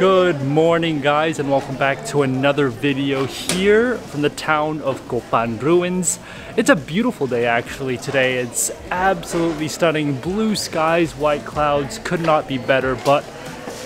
Good morning, guys, and welcome back to another video here from the town of Copán Ruinas. It's a beautiful day actually today. It's absolutely stunning. Blue skies, white clouds, could not be better, but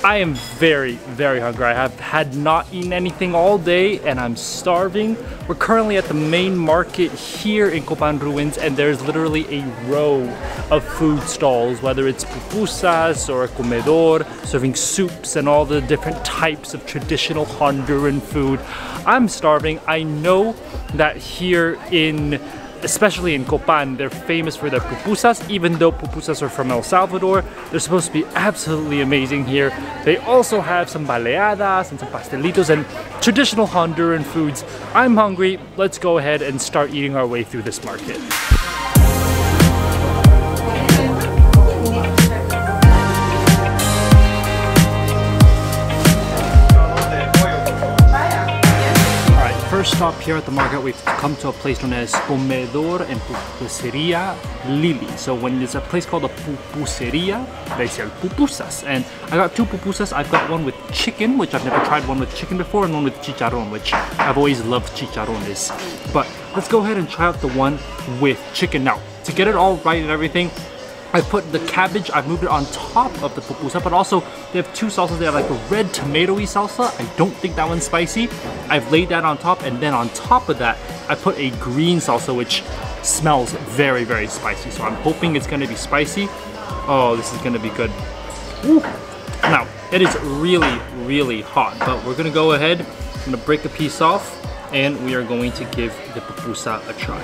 I am very hungry. I have had not eaten anything all day and I'm starving. We're currently at the main market here in Copán Ruinas and there's literally a row of food stalls, whether it's pupusas or a comedor, serving soups and all the different types of traditional Honduran food. I'm starving. I know that here especially in Copán, they're famous for their pupusas. Even though pupusas are from El Salvador, they're supposed to be absolutely amazing here. They also have some baleadas and some pastelitos and traditional Honduran foods. I'm hungry. Let's go ahead and start eating our way through this market. First stop here at the market, we've come to a place known as Comedor and Pupuseria Lili. So when there's a place called a pupuseria, they sell pupusas. And I got two pupusas. I've got one with chicken, which I've never tried one with chicken before, and one with chicharron, which I've always loved chicharrones. But let's go ahead and try out the one with chicken. Now, to get it all right and everything, I put the cabbage, I've moved it on top of the pupusa, but also they have two salsas. They have like a red tomatoey salsa. I don't think that one's spicy. I've laid that on top, and then on top of that, I put a green salsa, which smells very spicy. So I'm hoping it's gonna be spicy. Oh, this is gonna be good. Woo. Now, it is really hot, but we're gonna go ahead, I'm gonna break a piece off, and we are going to give the pupusa a try.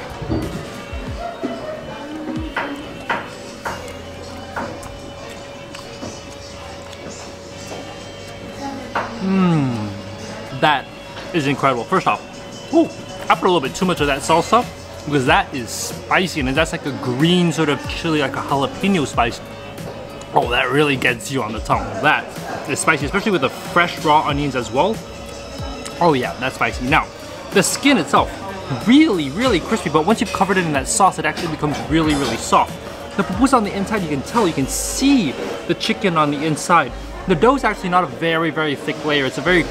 That is incredible. First off, I put a little bit too much of that salsa because that is spicy, and that's like a green sort of chili, like a jalapeno spice. Oh, that really gets you on the tongue. That is spicy, especially with the fresh raw onions as well. Oh yeah, that's spicy. Now, the skin itself, really crispy, but once you've covered it in that sauce, it actually becomes really soft. The pupusa on the inside, you can see the chicken on the inside. The dough is actually not a very thick layer. It's a very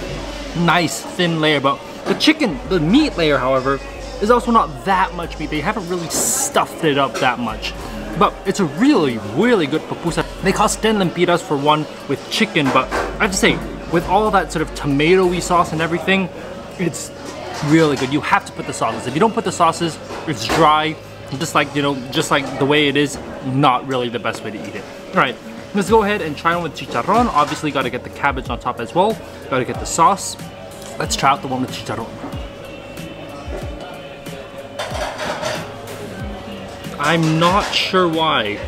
nice thin layer, but the meat layer, however, is also not that much meat. They haven't really stuffed it up that much. But it's a really good pupusa. They cost 10 lempiras for one with chicken, but I have to say, with all that sort of tomatoey sauce and everything, it's really good. You have to put the sauces. If you don't put the sauces, it's dry, just like the way it is, not really the best way to eat it. All right. Let's go ahead and try one with chicharron. Obviously, got to get the cabbage on top as well. Got to get the sauce. Let's try out the one with chicharron. I'm not sure why,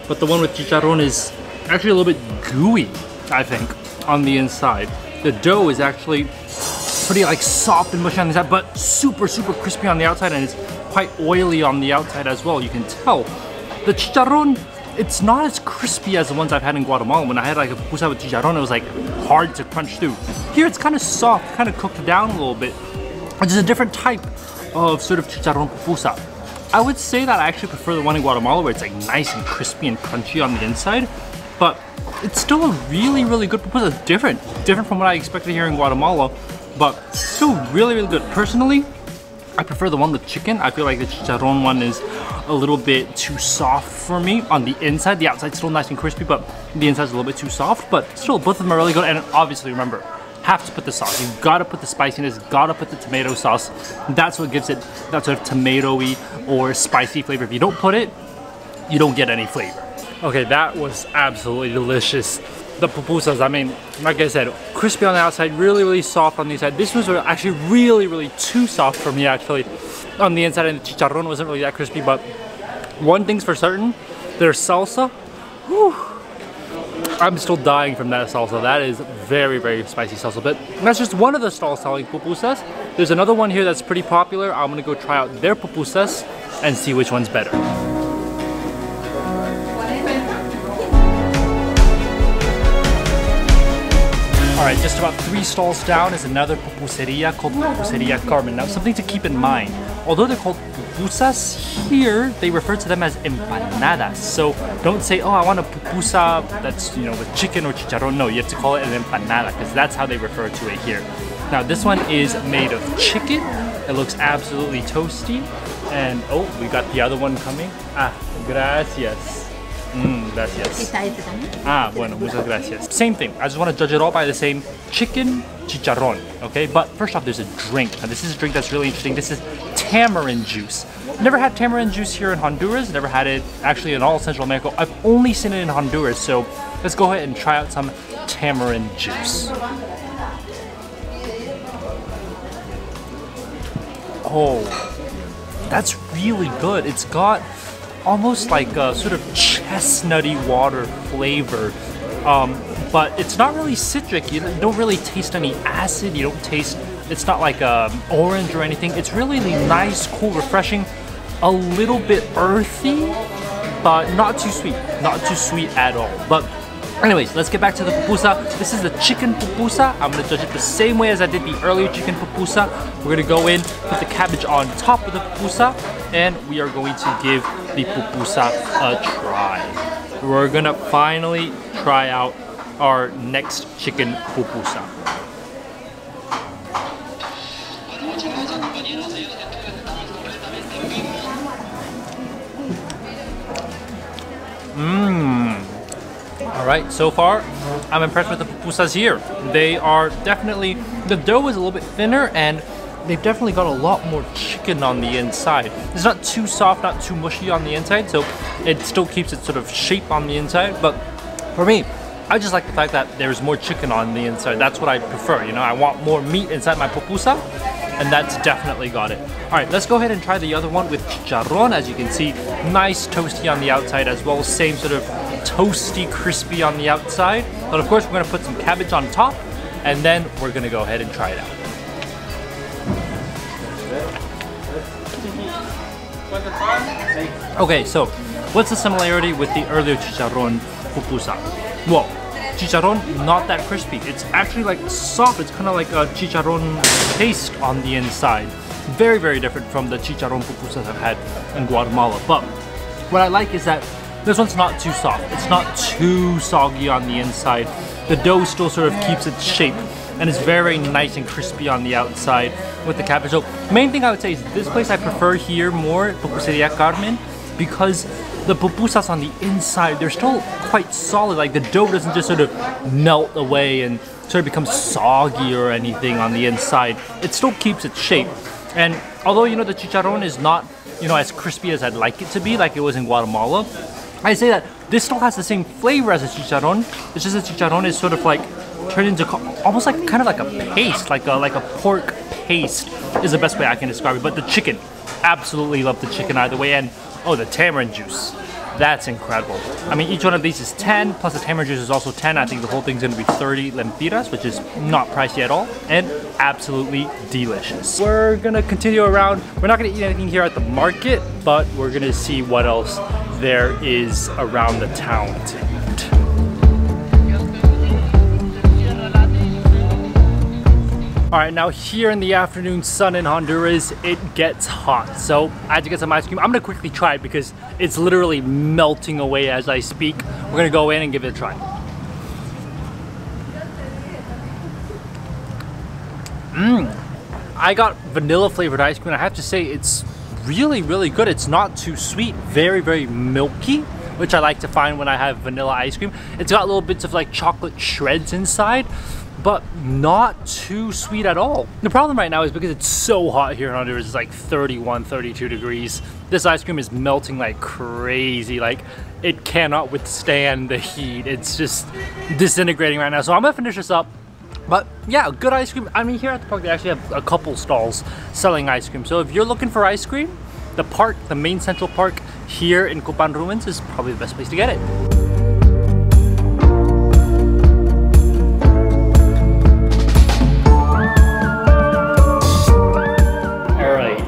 but the one with chicharron is actually a little bit gooey, I think, on the inside. The dough is actually pretty like soft and mushy on the inside, but super crispy on the outside, and it's quite oily on the outside as well. You can tell. The chicharron, it's not as crispy as the ones I've had in Guatemala. When I had like a pupusa with chicharron, it was like hard to crunch through. Here it's kind of soft, kind of cooked down a little bit. It's just a different type of sort of chicharron pupusa. I would say that I actually prefer the one in Guatemala where it's like nice and crispy and crunchy on the inside, but it's still a really good pupusa. It's different from what I expected here in Guatemala, but still really good. Personally, I prefer the one with chicken. I feel like the chicharron one is a little bit too soft for me on the inside. The outside's still nice and crispy, but the inside's a little bit too soft. But still, both of them are really good. And obviously, remember, have to put the sauce. You've got to put the spiciness, got to put the tomato sauce. That's what gives it that sort of tomatoey or spicy flavor. If you don't put it, you don't get any flavor. Okay, that was absolutely delicious. The pupusas, I mean, like I said, crispy on the outside, really soft on the inside. This was actually really too soft for me actually on the inside, and the chicharron wasn't really that crispy. But one thing's for certain, their salsa, whew, I'm still dying from that salsa. That is very spicy salsa. But that's just one of the stalls selling pupusas. There's another one here that's pretty popular. I'm gonna go try out their pupusas and see which one's better. Alright, just about 3 stalls down is another pupuseria called Pupuseria Carmen. Now, something to keep in mind, although they're called pupusas, here they refer to them as empanadas. So don't say, oh, I want a pupusa that's, you know, with chicken or chicharron. No, you have to call it an empanada because that's how they refer to it here. Now this one is made of chicken. It looks absolutely toasty. And oh, we got the other one coming. Ah, gracias. Gracias. Ah, bueno, muchas gracias. Same thing. I just want to judge it all by the same chicken chicharron, okay? But first off, there's a drink. Now this is a drink that's really interesting. This is tamarind juice. Never had tamarind juice here in Honduras. Never had it actually in all Central America. I've only seen it in Honduras. So let's go ahead and try out some tamarind juice. Oh, that's really good. It's got almost like a sort of chestnutty water flavor, but it's not really citric. You don't really taste any acid. You don't taste, it's not like orange or anything. It's really nice, cool, refreshing, a little bit earthy, but not too sweet. Not too sweet at all. But anyways, let's get back to the pupusa. This is the chicken pupusa. I'm gonna judge it the same way as I did the earlier chicken pupusa. We're gonna go in, put the cabbage on top of the pupusa, and we are going to give the pupusa a try. We're gonna finally try out our next chicken pupusa. Alright, so far I'm impressed with the pupusas here. They are definitely, the dough is a little bit thinner and they've definitely got a lot more chicken on the inside. It's not too soft, not too mushy on the inside, so it still keeps its sort of shape on the inside. But for me, I just like the fact that there's more chicken on the inside. That's what I prefer, you know, I want more meat inside my pupusa, and that's definitely got it. Alright, let's go ahead and try the other one with chicharron. As you can see, nice toasty on the outside as well, same sort of toasty, crispy on the outside. But of course, we're gonna put some cabbage on top, and then we're gonna go ahead and try it out. Okay, so what's the similarity with the earlier chicharron pupusa? Well, chicharron, not that crispy. It's actually like soft. It's kind of like a chicharron paste on the inside. Very, very different from the chicharron pupusas I've had in Guatemala. But what I like is that this one's not too soft. It's not too soggy on the inside. The dough still sort of keeps its shape, and it's very nice and crispy on the outside with the cabbage. So main thing I would say is this place I prefer here more, Pupuseria Carmen, because the pupusas on the inside, they're still quite solid. Like the dough doesn't just sort of melt away and sort of become soggy or anything on the inside. It still keeps its shape. And although, you know, the chicharron is not, you know, as crispy as I'd like it to be, like it was in Guatemala, I say that this still has the same flavor as a chicharron. It's just the chicharron is sort of like turned into almost like kind of like a paste, like a pork paste is the best way I can describe it. But the chicken, absolutely love the chicken either way. And oh, the tamarind juice, that's incredible. I mean, each one of these is 10, plus the tamarind juice is also 10. I think the whole thing's gonna be 30 lempiras, which is not pricey at all, and absolutely delicious. We're gonna continue around. We're not gonna eat anything here at the market, but we're gonna see what else there is around the town to eat. All right, now here in the afternoon sun in Honduras, it gets hot. So I had to get some ice cream. I'm gonna quickly try it because it's literally melting away as I speak. We're gonna go in and give it a try. I got vanilla flavored ice cream. I have to say it's really, really good. It's not too sweet, very, very milky, which I like to find when I have vanilla ice cream. It's got little bits of like chocolate shreds inside, but not too sweet at all. The problem right now is because it's so hot here in Honduras, it's like 31, 32 degrees. This ice cream is melting like crazy. Like it cannot withstand the heat. It's just disintegrating right now. So I'm gonna finish this up. But yeah, good ice cream. I mean, here at the park, they actually have a couple stalls selling ice cream. So if you're looking for ice cream, the park, the main central park here in Copán Ruinas is probably the best place to get it.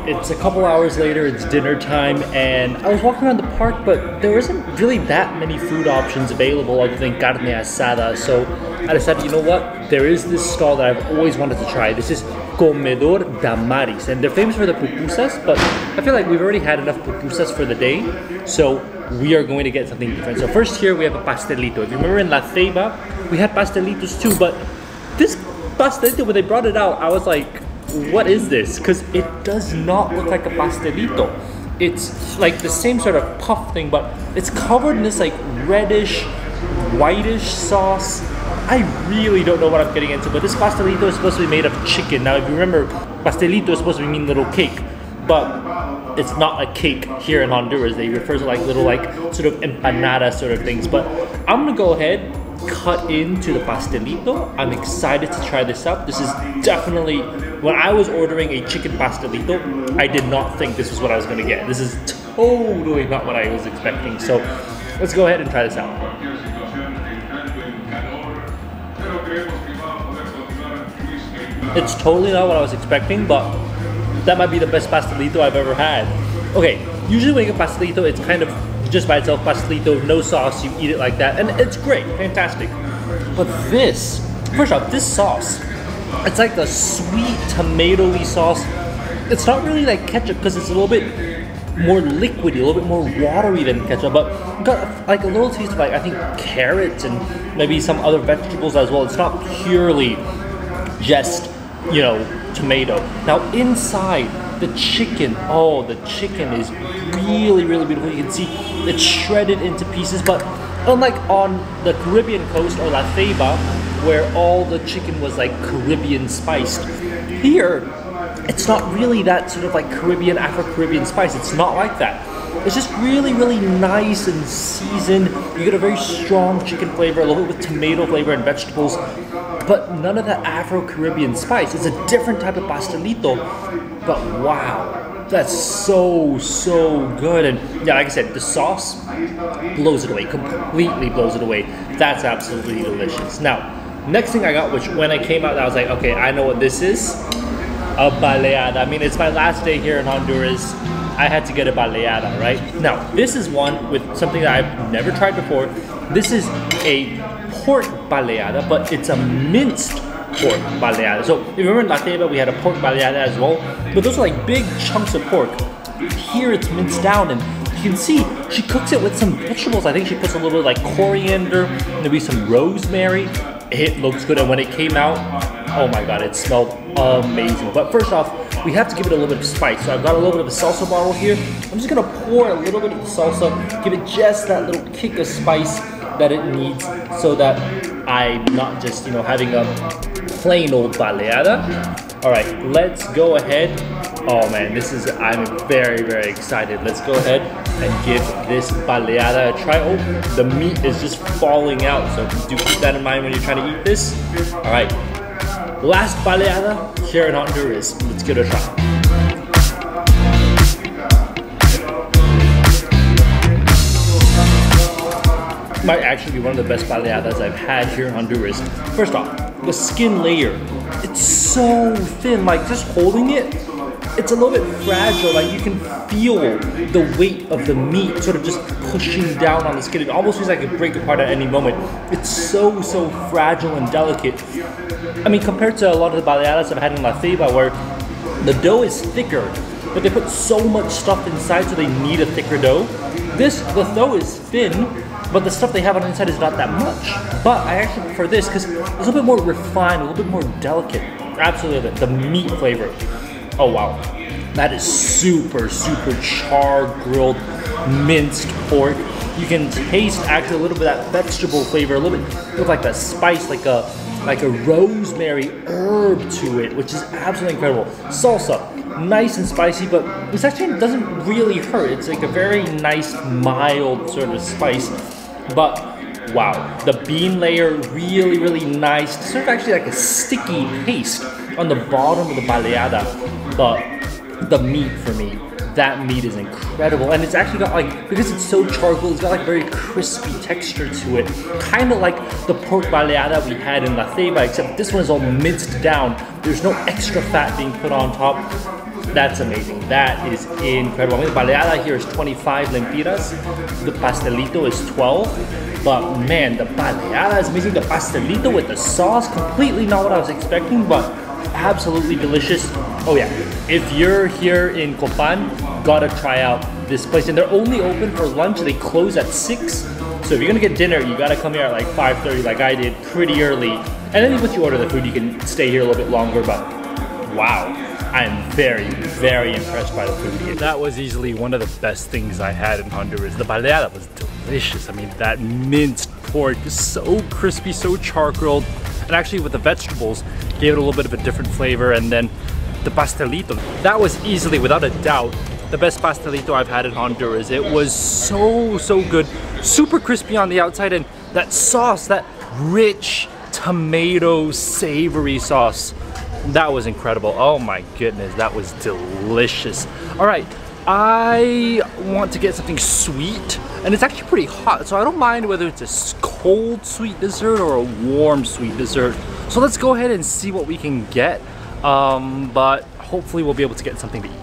It's a couple hours later, it's dinner time, and I was walking around the park, but there isn't really that many food options available other than carne asada. So I decided, you know what? There is this stall that I've always wanted to try. This is Comedor Damaris, and they're famous for the pupusas, but I feel like we've already had enough pupusas for the day, so we are going to get something different. So first here we have a pastelito. If you remember in La Ceiba, we had pastelitos too, but this pastelito, when they brought it out, I was like, what is this? Because it does not look like a pastelito. It's like the same sort of puff thing, but it's covered in this like reddish, whitish sauce. I really don't know what I'm getting into, but this pastelito is supposed to be made of chicken. Now, if you remember, pastelito is supposed to mean little cake, but it's not a cake here in Honduras. They refer to like little like sort of empanada sort of things. But I'm gonna go ahead, cut into the pastelito. I'm excited to try this out. This is definitely, when I was ordering a chicken pastelito, I did not think this was what I was gonna get. This is totally not what I was expecting. So let's go ahead and try this out. It's totally not what I was expecting, but that might be the best pastelito I've ever had. Okay, usually when you get pastelito, it's kind of just by itself, pastelito, no sauce, you eat it like that, and it's great, fantastic. But this, first off, this sauce, it's like a sweet tomato-y sauce. It's not really like ketchup because it's a little bit more liquidy, a little bit more watery than ketchup, but got like a little taste of like, I think, carrots and maybe some other vegetables as well. It's not purely just, you know, tomato. Now inside, the chicken, oh, the chicken is really, really beautiful. You can see it's shredded into pieces, but unlike on the Caribbean coast or La Ceiba, where all the chicken was like Caribbean spiced, here, it's not really that sort of like Caribbean, Afro-Caribbean spice. It's not like that. It's just really, really nice and seasoned. You get a very strong chicken flavor, a little bit with tomato flavor and vegetables, but none of that Afro-Caribbean spice. It's a different type of pastelito, but wow, that's so, so good. And yeah, like I said, the sauce blows it away, completely blows it away. That's absolutely delicious. Now, next thing I got, which when I came out, I was like, okay, I know what this is. A baleada. I mean, it's my last day here in Honduras. I had to get a baleada, right? Now, this is one with something that I've never tried before. This is a pork baleada, but it's a minced pork baleada. So, if you remember in La Ceiba, we had a pork baleada as well, but those are like big chunks of pork. Here it's minced down, and you can see she cooks it with some vegetables. I think she puts a little bit like coriander, maybe some rosemary. It looks good, and when it came out, oh my god, it smelled amazing. But first off, we have to give it a little bit of spice. So I've got a little bit of a salsa bottle here. I'm just gonna pour a little bit of the salsa, give it just that little kick of spice that it needs, so that I'm not just, you know, having a plain old baleada. All right, let's go ahead. Oh man, I'm very, very excited. Let's go ahead and give this baleada a try. Oh, the meat is just falling out, so do keep that in mind when you're trying to eat this. All right, last baleada here in Honduras. Let's give it a try. Might actually be one of the best baleadas I've had here in Honduras. First off, the skin layer, it's so thin. Like just holding it, it's a little bit fragile. Like you can feel the weight of the meat sort of just pushing down on the skin. It almost feels like it could break apart at any moment. It's so, so fragile and delicate. I mean, compared to a lot of the baleadas I've had in La Ceiba, where the dough is thicker, but they put so much stuff inside, so they need a thicker dough. The dough is thin, but the stuff they have on the inside is not that much. But I actually prefer this because it's a little bit more refined, a little bit more delicate. Absolutely, the meat flavor. Oh wow, that is super, super char grilled minced pork. You can taste actually a little bit of that vegetable flavor, a little bit of like a spice, like a rosemary herb to it, which is absolutely incredible. Salsa, nice and spicy, but this actually doesn't really hurt. It's like a very nice, mild sort of spice. But wow, the bean layer, really, really nice. It's sort of actually like a sticky paste on the bottom of the baleada. But the meat for me, that meat is incredible. And it's actually got like, because it's so charcoal, it's got like very crispy texture to it. Kind of like the pork baleada we had in La Ceiba, except this one is all minced down. There's no extra fat being put on top. That's amazing. That is incredible. I mean, the baleada here is 25 lempiras. The pastelito is 12. But man, the baleada is amazing. The pastelito with the sauce, completely not what I was expecting, but absolutely delicious. Oh yeah, if you're here in Copán, gotta try out this place. And they're only open for lunch. They close at 6. So if you're gonna get dinner, you gotta come here at like 5:30 like I did, pretty early. And then once you order the food, you can stay here a little bit longer, but wow. I am very, very impressed by the food here. That was easily one of the best things I had in Honduras. The baleada was delicious. I mean, that minced pork is so crispy, so char-grilled. And actually with the vegetables, gave it a little bit of a different flavor. And then the pastelito, that was easily, without a doubt, the best pastelito I've had in Honduras. It was so, so good. Super crispy on the outside, and that sauce, that rich tomato savory sauce, that was incredible. Oh my goodness, that was delicious. All right, I want to get something sweet, and it's actually pretty hot, so I don't mind whether it's a cold sweet dessert or a warm sweet dessert. So let's go ahead and see what we can get, but hopefully we'll be able to get something to eat.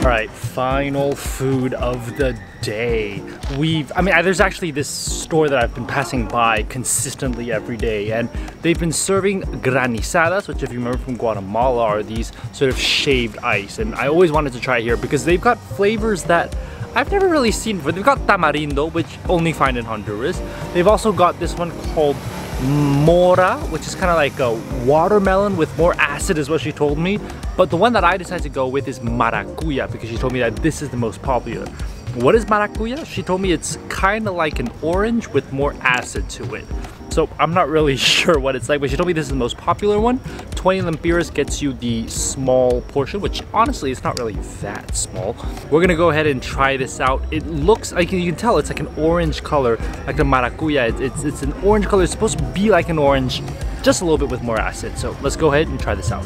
All right, final food of the day. There's actually this store that I've been passing by consistently every day, and they've been serving granizadas, which if you remember from Guatemala are these sort of shaved ice. And I always wanted to try it here because they've got flavors that I've never really seen before. They've got tamarindo, which only find in Honduras. They've also got this one called mora, which is kind of like a watermelon with more acid is what she told me. But the one that I decided to go with is maracuya because she told me that this is the most popular. What is maracuya? She told me it's kind of like an orange with more acid to it. So I'm not really sure what it's like, but she told me this is the most popular one. 20 lempiras gets you the small portion, which honestly it's not really that small. We're gonna go ahead and try this out. It looks like, you can tell it's like an orange color, like the maracuya. It's an orange color. It's supposed to be like an orange, just a little bit with more acid. So let's go ahead and try this out.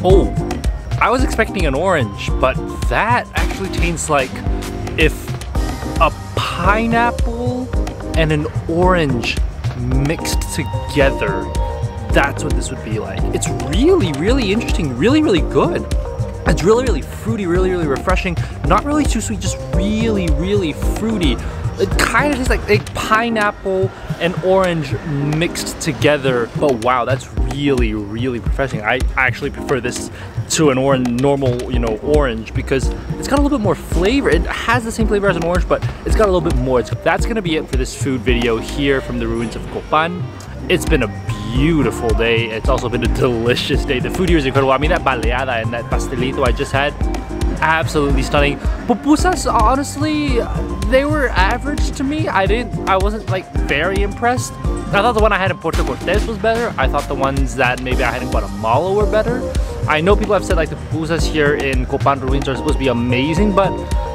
Oh, I was expecting an orange, but that actually tastes like if a pineapple and an orange mixed together. That's what this would be like. It's really, really interesting, really, really good. It's really, really fruity, really, really refreshing. Not really too sweet, just really, really fruity. It kind of tastes like pineapple and orange mixed together. But wow, that's really, really refreshing. I actually prefer this to an normal, orange because it's got a little bit more flavor. It has the same flavor as an orange, but it's got a little bit more. That's gonna be it for this food video here from the ruins of Copán. It's been a beautiful day. It's also been a delicious day. The food here is incredible. I mean, that baleada and that pastelito I just had, absolutely stunning. Pupusas, honestly, they were average to me. I wasn't like very impressed. I thought the one I had in Puerto Cortes was better. I thought the ones that maybe I had in Guatemala were better. I know people have said like the pupusas here in Copán Ruinas are supposed to be amazing, but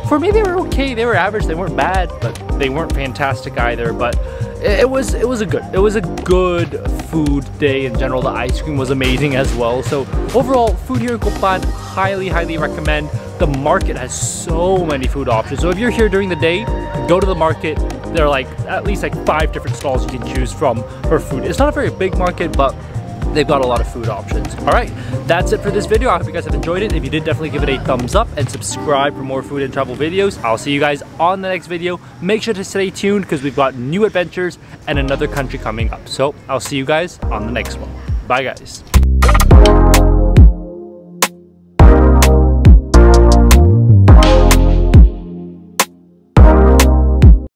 for me they were okay. They were average. They weren't bad, but they weren't fantastic either. But it was a good food day in general. The ice cream was amazing as well. So overall, food here in Copán, highly, highly recommend. The market has so many food options. So if you're here during the day, go to the market. There are like at least like 5 different stalls you can choose from for food. It's not a very big market, but they've got a lot of food options. All right, that's it for this video. I hope you guys have enjoyed it. If you did, definitely give it a thumbs up and subscribe for more food and travel videos. I'll see you guys on the next video. Make sure to stay tuned because we've got new adventures and another country coming up. So I'll see you guys on the next one. Bye guys.